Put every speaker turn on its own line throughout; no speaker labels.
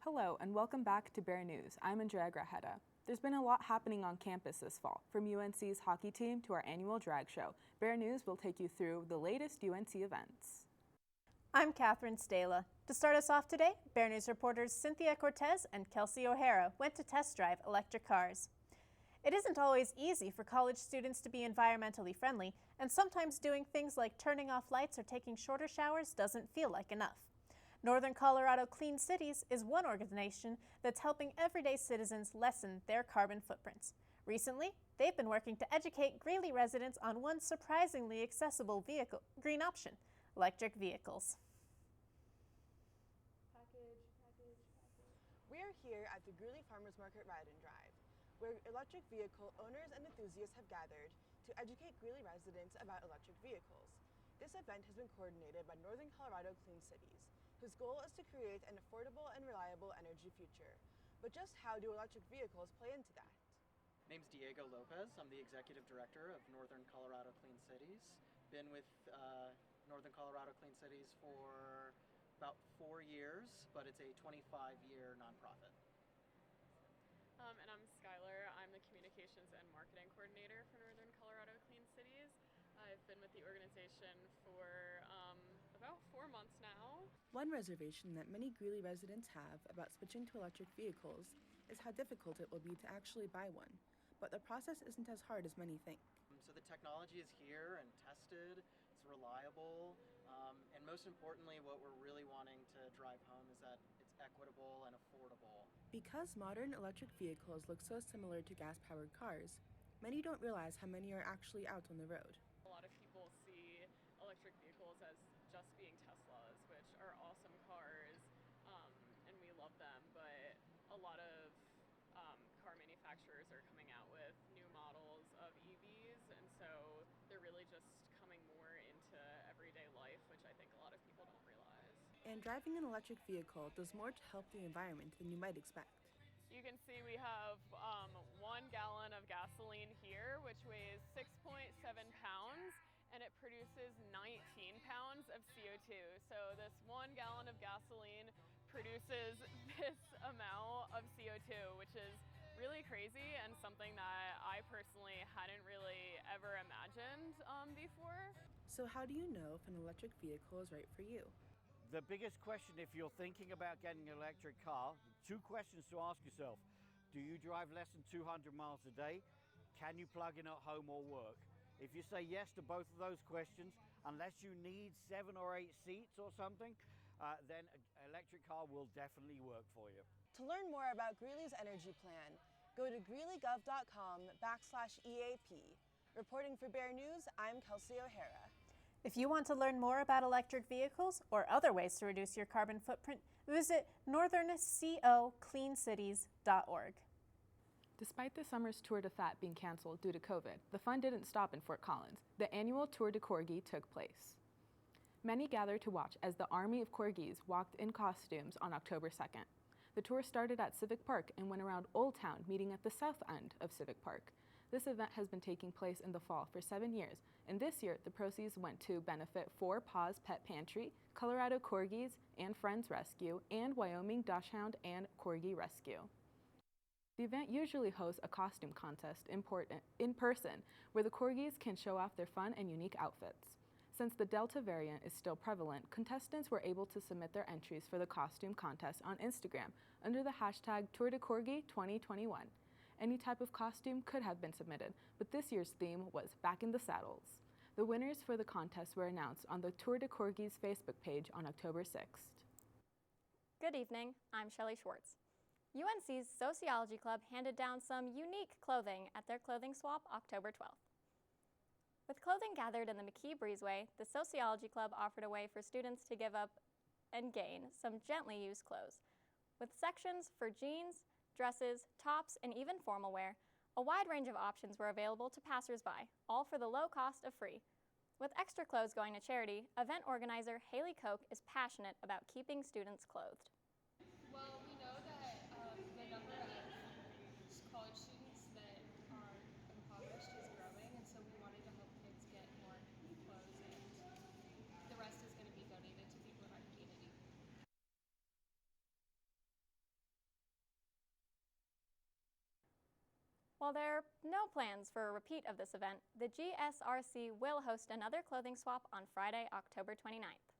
Hello and welcome back to Bear News. I'm Andrea Grajeda. There's been a lot happening on campus this fall, from UNC's hockey team to our annual drag show. Bear News will take you through the latest UNC events.
I'm Catherine Stala. To start us off today, Bear News reporters Cynthia Cortez and Kelsey O'Hara went to test drive electric cars. It isn't always easy for college students to be environmentally friendly, and sometimes doing things like turning off lights or taking shorter showers doesn't feel like enough. Northern Colorado Clean Cities is one organization that's helping everyday citizens lessen their carbon footprints. Recently, they've been working to educate Greeley residents on one surprisingly accessible green option: electric vehicles.
We are here at the Greeley Farmers Market Ride and Drive, where electric vehicle owners and enthusiasts have gathered to educate Greeley residents about electric vehicles. This event has been coordinated by Northern Colorado Clean Cities, whose goal is to create an affordable and reliable energy future. But just how do electric vehicles play into that?
My name's Diego Lopez. I'm the Executive Director of Northern Colorado Clean Cities. Been with Northern Colorado Clean Cities for about 4 years, but it's a 25-year nonprofit.
And I'm Skylar. I'm the Communications and Marketing Coordinator for Northern Colorado Clean Cities. I've been with the organization for about 4 months now.
One reservation that many Greeley residents have about switching to electric vehicles is how difficult it will be to actually buy one. But the process isn't as hard as many think.
So the technology is here and tested, it's reliable, and most importantly, what we're really wanting to drive home is that it's equitable and affordable.
Because modern electric vehicles look so similar to gas-powered cars, many don't realize how many are actually out on the road.
A lot of people see electric vehicles as just being Teslas, which are awesome cars, and we love them, but a lot of car manufacturers are coming out with new models of EVs, and so they're really just coming more into everyday life, which I think a lot of people don't realize.
And driving an electric vehicle does more to help the environment than you might expect.
You can see we have 1 gallon of gasoline here, which weighs 6.7 pounds, and it produces 19 pounds of CO2. So this 1 gallon of gasoline produces this amount of CO2, which is really crazy and something that I personally hadn't really ever imagined before.
So how do you know if an electric vehicle is right for you?
The biggest question, if you're thinking about getting an electric car, 2 questions to ask yourself. Do you drive less than 200 miles a day? Can you plug in at home or work? If you say yes to both of those questions, unless you need 7 or 8 seats or something, then an electric car will definitely work for you.
To learn more about Greeley's energy plan, go to greeleygov.com/EAP. Reporting for Bear News, I'm Kelsey O'Hara.
If you want to learn more about electric vehicles or other ways to reduce your carbon footprint, visit northernCoCleanCities.org.
Despite the summer's Tour de Fat being canceled due to COVID, the fun didn't stop in Fort Collins. The annual Tour de Corgi took place. Many gathered to watch as the army of corgis walked in costumes on October 2nd. The tour started at Civic Park and went around Old Town, meeting at the south end of Civic Park. This event has been taking place in the fall for 7 years, and this year the proceeds went to benefit 4 Paws Pet Pantry, Colorado Corgis and Friends Rescue, and Wyoming Dachshund and Corgi Rescue. The event usually hosts a costume contest in person, where the corgis can show off their fun and unique outfits. Since the Delta variant is still prevalent, contestants were able to submit their entries for the costume contest on Instagram under the hashtag TourDeCorgi2021. Any type of costume could have been submitted, but this year's theme was Back in the Saddles. The winners for the contest were announced on the Tour de Corgis Facebook page on October 6th.
Good evening, I'm Shelley Schwartz. UNC's Sociology Club handed down some unique clothing at their clothing swap October 12th. With clothing gathered in the McKee Breezeway, the Sociology Club offered a way for students to give up and gain some gently used clothes. With sections for jeans, dresses, tops, and even formal wear, a wide range of options were available to passersby, all for the low cost of free. With extra clothes going to charity, event organizer Haley Koch is passionate about keeping students clothed.
Well, we know that the number of college students that are impoverished is growing, and so we wanted to help kids get more clothes, and the rest is going to be donated to people in our community.
While there are no plans for a repeat of this event, the GSRC will host another clothing swap on Friday, October 29th.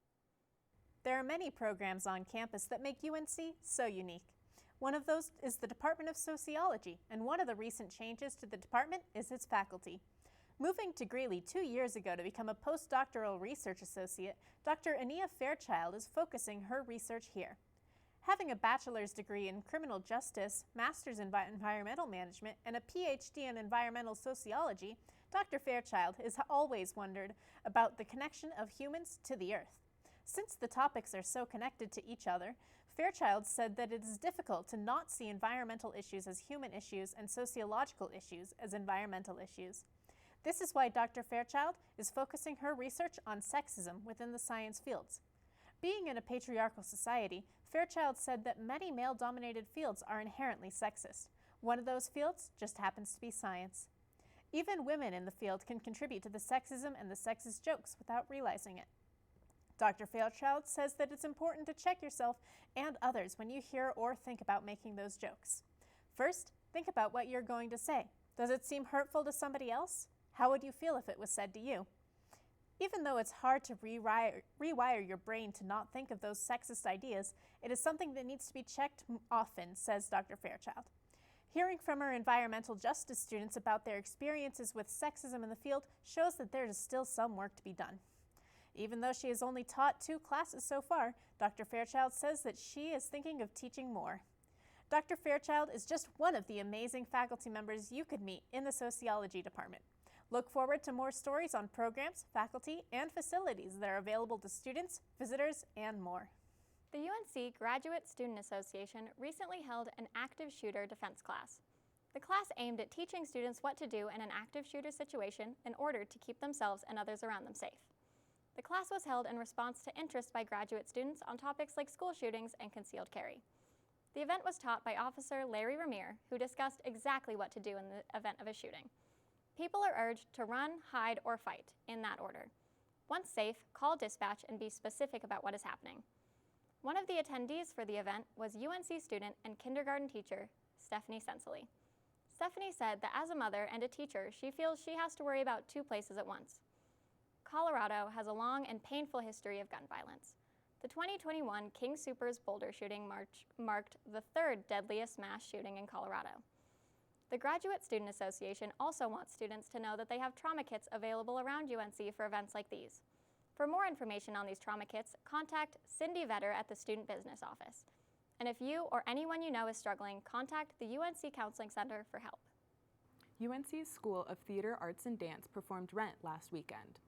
There are many programs on campus that make UNC so unique. One of those is the Department of Sociology, and one of the recent changes to the department is its faculty. Moving to Greeley 2 years ago to become a postdoctoral research associate, Dr. Ania Fairchild is focusing her research here. Having a bachelor's degree in criminal justice, master's in environmental management, and a PhD in environmental sociology, Dr. Fairchild has always wondered about the connection of humans to the earth. Since the topics are so connected to each other, Fairchild said that it is difficult to not see environmental issues as human issues and sociological issues as environmental issues. This is why Dr. Fairchild is focusing her research on sexism within the science fields. Being in a patriarchal society, Fairchild said that many male-dominated fields are inherently sexist. One of those fields just happens to be science. Even women in the field can contribute to the sexism and the sexist jokes without realizing it. Dr. Fairchild says that it's important to check yourself and others when you hear or think about making those jokes. First, think about what you're going to say. Does it seem hurtful to somebody else? How would you feel if it was said to you? Even though it's hard to rewire your brain to not think of those sexist ideas, it is something that needs to be checked often, says Dr. Fairchild. Hearing from her environmental justice students about their experiences with sexism in the field shows that there is still some work to be done. Even though she has only taught 2 classes so far, Dr. Fairchild says that she is thinking of teaching more. Dr. Fairchild is just one of the amazing faculty members you could meet in the sociology department. Look forward to more stories on programs, faculty, and facilities that are available to students, visitors, and more.
The UNC Graduate Student Association recently held an active shooter defense class. The class aimed at teaching students what to do in an active shooter situation in order to keep themselves and others around them safe. The class was held in response to interest by graduate students on topics like school shootings and concealed carry. The event was taught by Officer Larry Ramir, who discussed exactly what to do in the event of a shooting. People are urged to run, hide, or fight, in that order. Once safe, call dispatch and be specific about what is happening. One of the attendees for the event was UNC student and kindergarten teacher, Stephanie Sensley. Stephanie said that as a mother and a teacher, she feels she has to worry about 2 places at once. Colorado has a long and painful history of gun violence. The 2021 King Soopers Boulder shooting marked the 3rd deadliest mass shooting in Colorado. The Graduate Student Association also wants students to know that they have trauma kits available around UNC for events like these. For more information on these trauma kits, contact Cindy Vetter at the Student Business Office. And if you or anyone you know is struggling, contact the UNC Counseling Center for help.
UNC's School of Theater, Arts, and Dance performed Rent last weekend.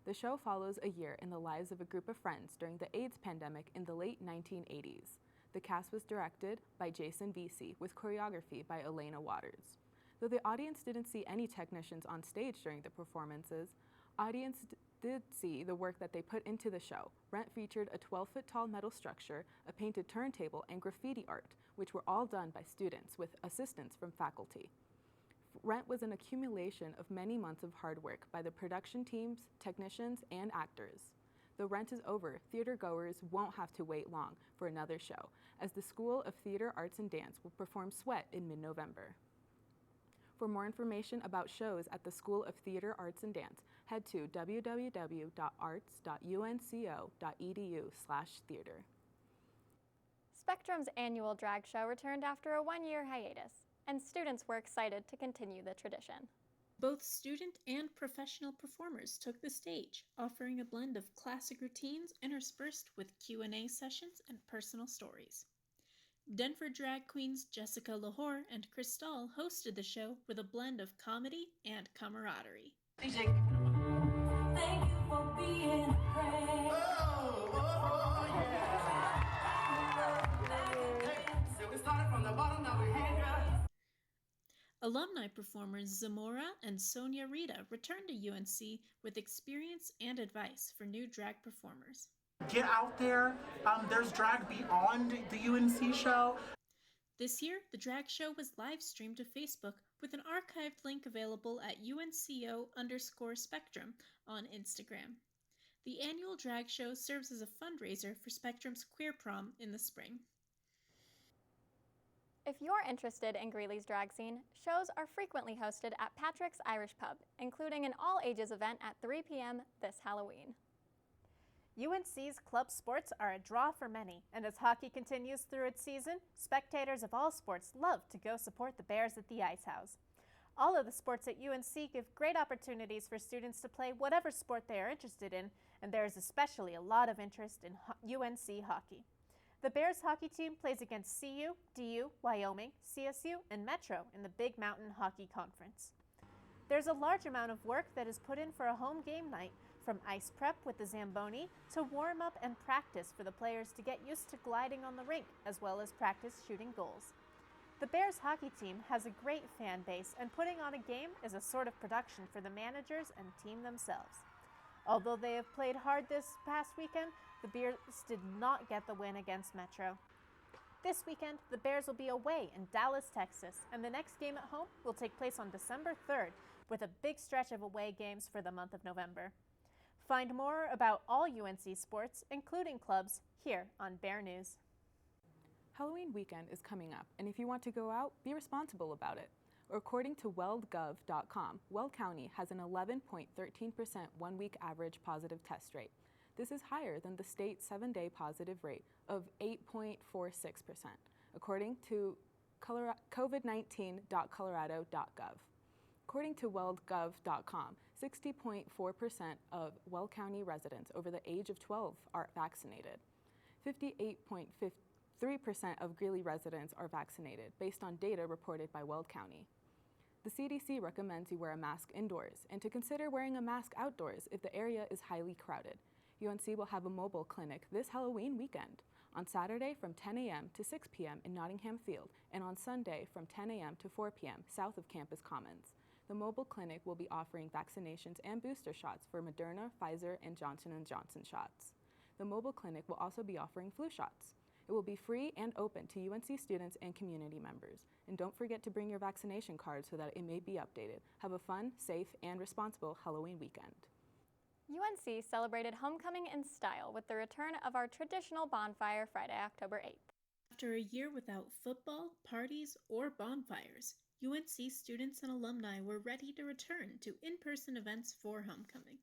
The show follows a year in the lives of a group of friends during the AIDS pandemic in the late 1980s. The cast was directed by Jason Vesey with choreography by Elena Waters. Though the audience didn't see any technicians on stage during the performances, audience did see the work that they put into the show. Rent featured a 12-foot-tall metal structure, a painted turntable, and graffiti art, which were all done by students with assistance from faculty. Rent was an accumulation of many months of hard work by the production teams, technicians, and actors. Though Rent is over, theatergoers won't have to wait long for another show, as the School of Theater, Arts, and Dance will perform Sweat in mid-November. For more information about shows at the School of Theater, Arts, and Dance, head to www.arts.unco.edu/theater.
Spectrum's annual drag show returned after a 1-year hiatus, and students were excited to continue the tradition.
Both student and professional performers took the stage, offering a blend of classic routines interspersed with Q&A sessions and personal stories. Denver drag queens Jessica Lahore and Crystal hosted the show with a blend of comedy and camaraderie.
DJ. Thank you for being brave. So we started from the bottom, now we're here.
Alumni performers Zamora and Sonia Rita returned to UNC with experience and advice for new drag performers.
Get out there. There's drag beyond the UNC show.
This year, the drag show was live streamed to Facebook with an archived link available at UNCO_Spectrum on Instagram. The annual drag show serves as a fundraiser for Spectrum's Queer Prom in the spring.
If you're interested in Greeley's drag scene, shows are frequently hosted at Patrick's Irish Pub, including an all-ages event at 3 p.m. this Halloween.
UNC's club sports are a draw for many, and as hockey continues through its season, spectators of all sports love to go support the Bears at the Ice House. All of the sports at UNC give great opportunities for students to play whatever sport they are interested in, and there is especially a lot of interest in UNC hockey. The Bears hockey team plays against CU, DU, Wyoming, CSU, and Metro in the Big Mountain Hockey Conference. There's a large amount of work that is put in for a home game night, from ice prep with the Zamboni to warm up and practice for the players to get used to gliding on the rink, as well as practice shooting goals. The Bears hockey team has a great fan base, and putting on a game is a sort of production for the managers and team themselves. Although they have played hard this past weekend, the Bears did not get the win against Metro. This weekend, the Bears will be away in Dallas, Texas, and the next game at home will take place on December 3rd, with a big stretch of away games for the month of November. Find more about all UNC sports, including clubs, here on Bear News.
Halloween weekend is coming up, and if you want to go out, be responsible about it. According to weldgov.com, Weld County has an 11.13% one-week average positive test rate. This is higher than the state 7-day positive rate of 8.46%, according to covid19.colorado.gov. According to weldgov.com, 60.4% of Weld County residents over the age of 12 are vaccinated. 58.3% of Greeley residents are vaccinated, based on data reported by Weld County. The CDC recommends you wear a mask indoors and to consider wearing a mask outdoors if the area is highly crowded. UNC will have a mobile clinic this Halloween weekend, on Saturday from 10 a.m. to 6 p.m. in Nottingham Field, and on Sunday from 10 a.m. to 4 p.m. south of Campus Commons. The mobile clinic will be offering vaccinations and booster shots for Moderna, Pfizer, and Johnson & Johnson shots. The mobile clinic will also be offering flu shots. It will be free and open to UNC students and community members. And don't forget to bring your vaccination card so that it may be updated. Have a fun, safe, and responsible Halloween weekend.
UNC celebrated homecoming in style with the return of our traditional bonfire Friday, October 8th.
After a year without football, parties, or bonfires, UNC students and alumni were ready to return to in-person events for homecoming.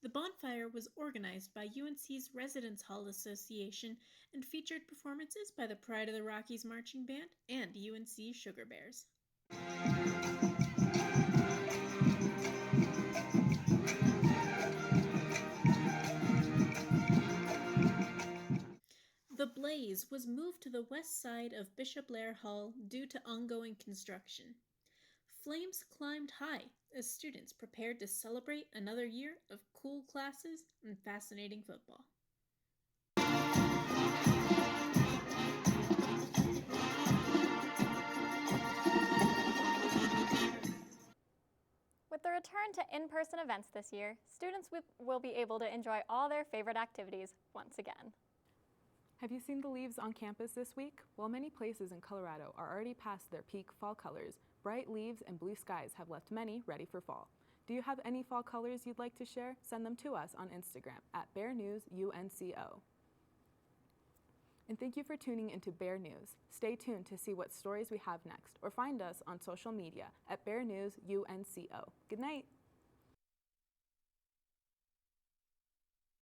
The bonfire was organized by UNC's Residence Hall Association and featured performances by the Pride of the Rockies Marching Band and UNC Sugar Bears. The blaze was moved to the west side of Bishop Blair Hall due to ongoing construction. Flames climbed high as students prepared to celebrate another year of cool classes and fascinating football.
With the return to in-person events this year, students will be able to enjoy all their favorite activities once again.
Have you seen the leaves on campus this week? While many places in Colorado are already past their peak fall colors, bright leaves and blue skies have left many ready for fall. Do you have any fall colors you'd like to share? Send them to us on Instagram at BearNewsUNCO. And thank you for tuning into Bear News. Stay tuned to see what stories we have next, or find us on social media at BearNewsUNCO. Good night.